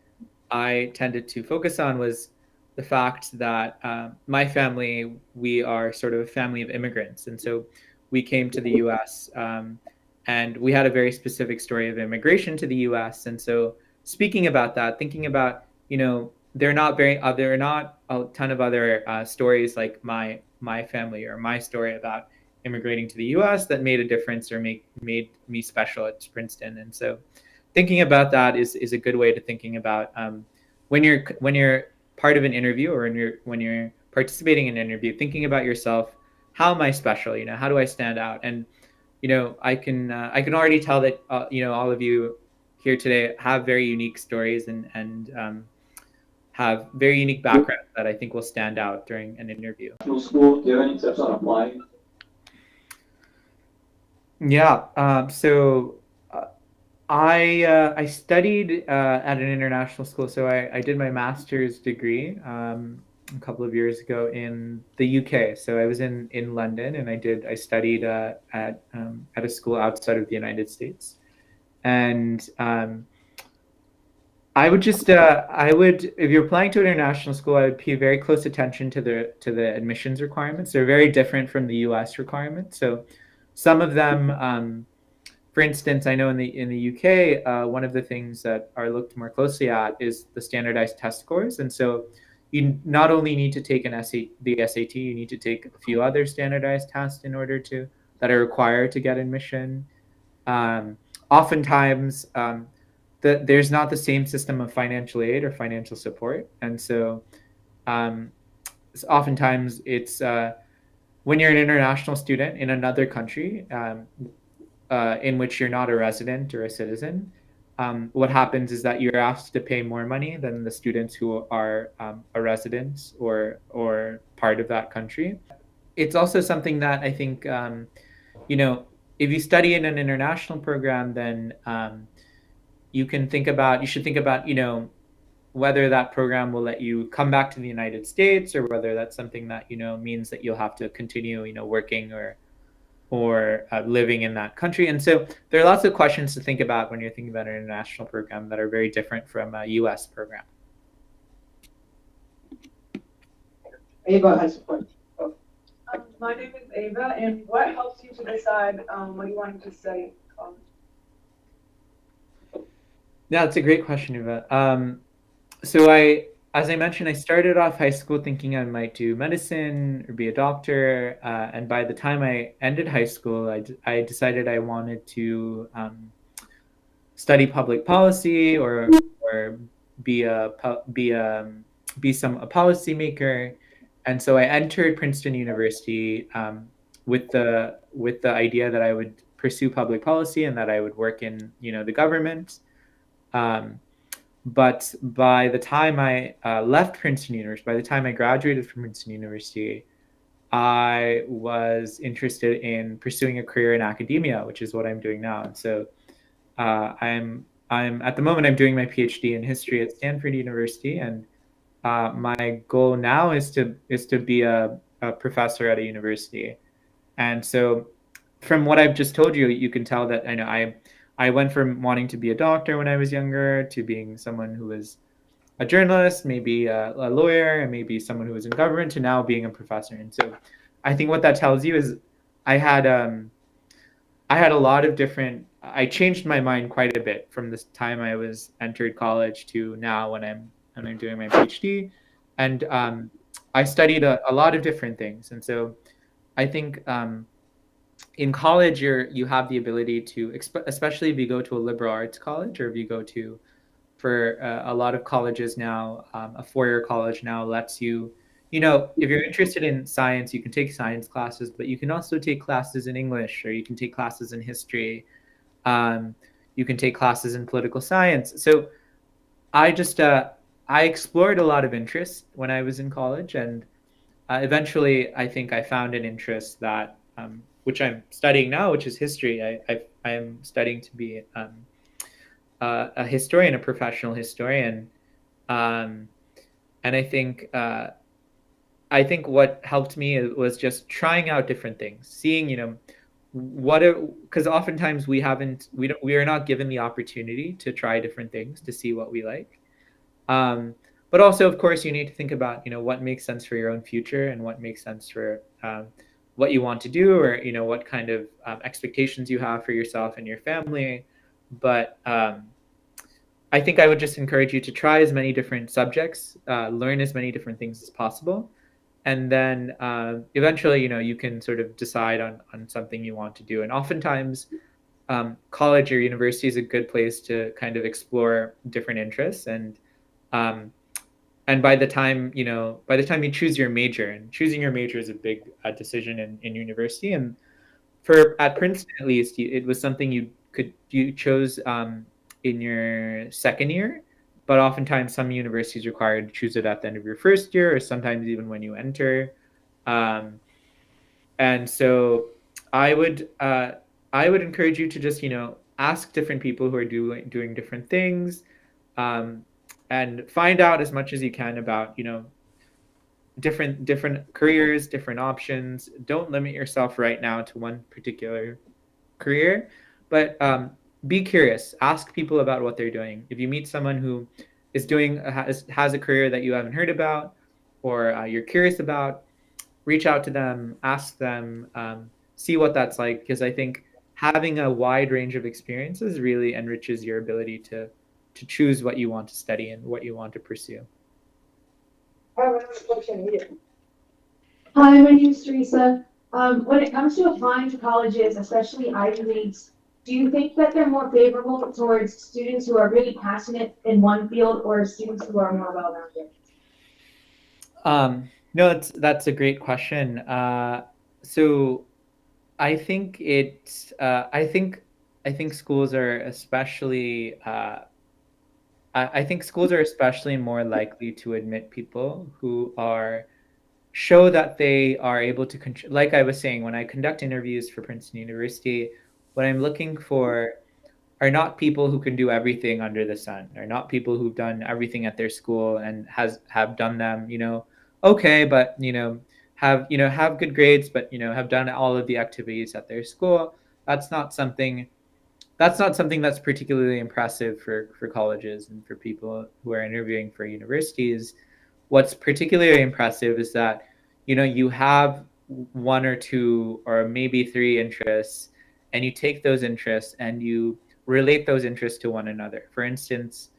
I tended to focus on was the fact that my family, we are sort of a family of immigrants. And so we came to the US, and we had a very specific story of immigration to the US. And so speaking about that, thinking about, there are not a ton of other stories like my family or my story about immigrating to the U.S. that made a difference or made me special at Princeton. And so thinking about that is a good way to thinking about when you're part of an interview, or when you're participating in an interview, thinking about yourself. How am I special? How do I stand out? And I can already tell that all of you here today have very unique stories and have very unique backgrounds that I think will stand out during an interview. School, do you have any tips on applying? Yeah. So I studied at an international school. So I did my master's degree a couple of years ago in the UK. So I was in London, and I studied at a school outside of the United States. And if you're applying to an international school, I would pay very close attention to the admissions requirements. They're very different from the U.S. requirements. So some of them, for instance, I know in the UK, one of the things that are looked more closely at is the standardized test scores. And so you not only need to take the SAT, you need to take a few other standardized tests that are required to get admission. Oftentimes, there's not the same system of financial aid or financial support, and so oftentimes it's when you're an international student in another country in which you're not a resident or a citizen. What happens is that you're asked to pay more money than the students who are a resident or part of that country. It's also something that I think if you study in an international program, then you should think about whether that program will let you come back to the United States, or whether that's something that means that you'll have to continue working or living in that country. And so there are lots of questions to think about when you're thinking about an international program that are very different from a U.S. program. Ava has a question. My name is Ava, and what helps you to decide what you want to study? Yeah, that's a great question, Eva. So as I mentioned, I started off high school thinking I might do medicine or be a doctor. And by the time I ended high school, I decided I wanted to study public policy or be a policymaker. And so I entered Princeton University with the idea that I would pursue public policy and that I would work in the government. But by the time I left Princeton University, by the time I graduated from Princeton University, I was interested in pursuing a career in academia, which is what I'm doing now. And so I'm at the moment I'm doing my PhD in history at Stanford University, and my goal now is to be a professor at a university. And so from what I've just told you, you can tell that I went from wanting to be a doctor when I was younger to being someone who was a journalist, maybe a lawyer, and maybe someone who was in government, to now being a professor. And so I think what that tells you is I had a lot of different. I changed my mind quite a bit from the time I was entered college to now when I'm doing my PhD, and I studied a lot of different things. And so I think in college you have the ability to, especially if you go to a liberal arts college, or if you go to, for a lot of colleges now, a four-year college now lets you, if you're interested in science, you can take science classes, but you can also take classes in English, or you can take classes in history. You can take classes in political science. So I explored a lot of interests when I was in college, and eventually I think I found an interest that which I'm studying now, which is history. I am studying to be a historian, a professional historian, and I think what helped me was just trying out different things, seeing because oftentimes we are not given the opportunity to try different things to see what we like. But also, of course, you need to think about what makes sense for your own future, and what makes sense for what you want to do, or what kind of expectations you have for yourself and your family. But I think I would just encourage you to try as many different subjects, learn as many different things as possible, and then eventually, you can sort of decide on something you want to do. And oftentimes, college or university is a good place to kind of explore different interests. Um, and by the time you choose your major, and choosing your major is a big decision in university. And at Princeton, at least, it was something you chose in your second year, but oftentimes some universities require you to choose it at the end of your first year, or sometimes even when you enter. Um, and so I would uh, I would encourage you to just ask different people who are doing different things, um, and find out as much as you can about different careers, different options. Don't limit yourself right now to one particular career, but be curious. Ask people about what they're doing. If you meet someone who has a career that you haven't heard about, or you're curious about, reach out to them, ask them, see what that's like, because I think having a wide range of experiences really enriches your ability to choose what you want to study and what you want to pursue. I have another question here. Hi, my name is Teresa. When it comes to applying to colleges, especially Ivy Leagues, do you think that they're more favorable towards students who are really passionate in one field or students who are more well-rounded? No, that's a great question. So I think I think schools are especially I think schools are especially more likely to admit people who show that they are able to like I was saying, when I conduct interviews for Princeton University, what I'm looking for are not people who can do everything under the sun, are not people who've done everything at their school and have done them, okay, but have good grades, but have done all of the activities at their school. That's not something that's particularly impressive for colleges and for people who are interviewing for universities. What's particularly impressive is that you have one or two or maybe three interests, and you take those interests and you relate those interests to one another. For instance,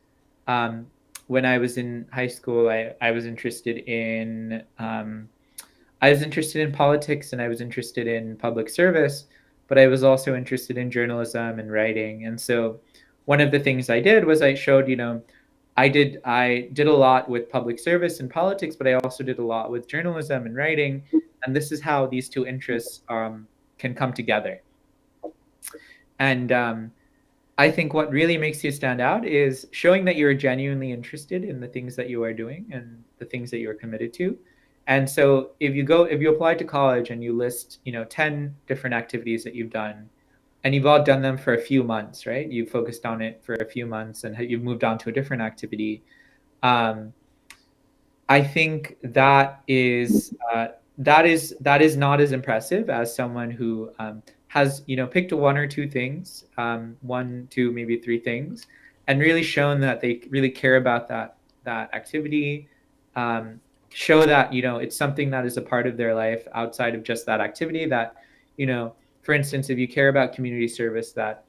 um, when I was in high school, I was interested in politics, and I was interested in public service, but I was also interested in journalism and writing. And so one of the things I did was I showed, I did a lot with public service and politics, but I also did a lot with journalism and writing. And this is how these two interests can come together. And I think what really makes you stand out is showing that you're genuinely interested in the things that you are doing and the things that you're committed to. And so if you apply to college and you list, 10 different activities that you've done, and you've all done them for a few months, right? You've focused on it for a few months and you've moved on to a different activity. Um, I think that is not as impressive as someone who has picked one or two things, one, two, maybe three things, and really shown that they really care about that activity. Um, Show that it's something that is a part of their life outside of just that activity. That for instance, if you care about community service, that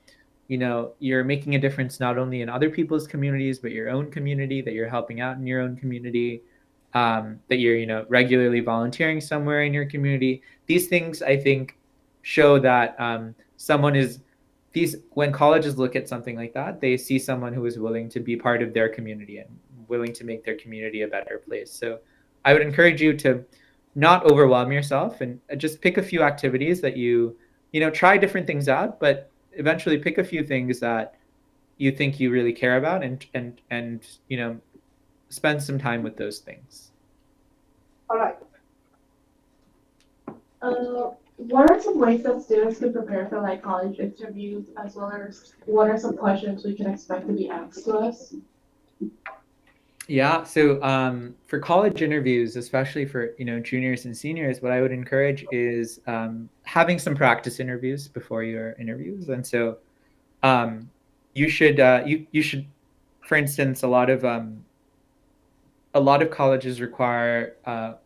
you're making a difference not only in other people's communities but your own community, that you're helping out in your own community, that you're regularly volunteering somewhere in your community. These things, I think, show that someone is these when colleges look at something like that, they see someone who is willing to be part of their community and willing to make their community a better place. So I would encourage you to not overwhelm yourself and just pick a few activities that try different things out, but eventually pick a few things that you think you really care about, and spend some time with those things. All right. What are some ways that students can prepare for like college interviews, as well as what are some questions we can expect to be asked to us? Yeah, so for college interviews, especially for juniors and seniors, what I would encourage is having some practice interviews before your interviews. And so you should you should, for instance, a lot of colleges require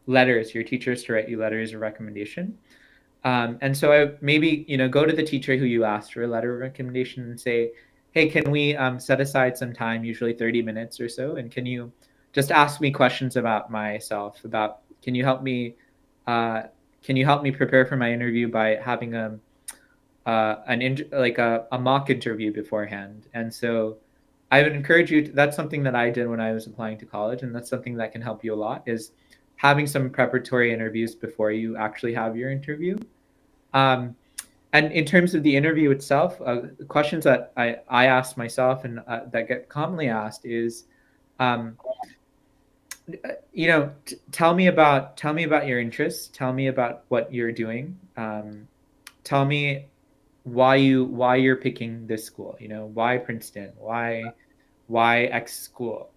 letters, your teachers to write you letters of recommendation. And so I maybe go to the teacher who you asked for a letter of recommendation and say, hey, can we set aside some time, usually 30 minutes or so, and can you just ask me questions about myself, about, can you help me prepare for my interview by having a mock interview beforehand. And so I would encourage you that's something that I did when I was applying to college, and that's something that can help you a lot, is having some preparatory interviews before you actually have your interview. And in terms of the interview itself, questions that I ask myself and that get commonly asked is, tell me about your interests. Tell me about what you're doing. Tell me why you're picking this school. Why Princeton? Why X school?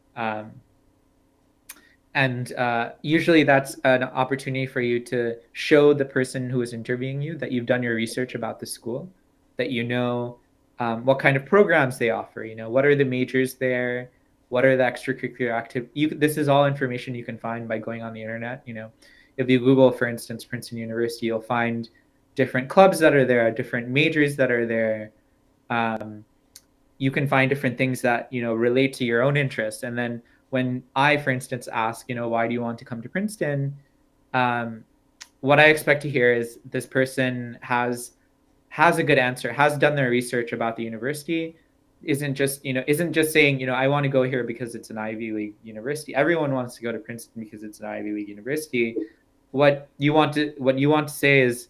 And usually that's an opportunity for you to show the person who is interviewing you that you've done your research about the school, that you know what kind of programs they offer. What are the majors there? What are the extracurricular activities? This is all information you can find by going on the internet. If you Google, for instance, Princeton University, you'll find different clubs that are there, different majors that are there. You can find different things that relate to your own interests. And then when I, for instance, ask, why do you want to come to Princeton? What I expect to hear is this person has a good answer, has done their research about the university, isn't just saying, I want to go here because it's an Ivy League university. Everyone wants to go to Princeton because it's an Ivy League university. What you want to say is,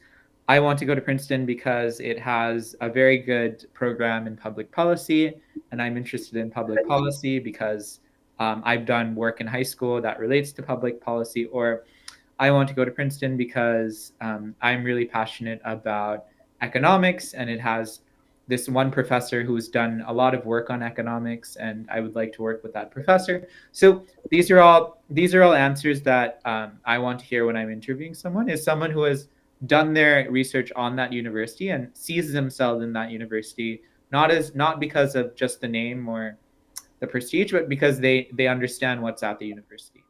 I want to go to Princeton because it has a very good program in public policy, and I'm interested in public policy because I've done work in high school that relates to public policy. Or I want to go to Princeton because I'm really passionate about economics, and it has this one professor who's done a lot of work on economics, and I would like to work with that professor. So these are all answers that I want to hear when I'm interviewing someone, is someone who has done their research on that university and sees themselves in that university, not because of just the name or the prestige, but because they understand what's at the university.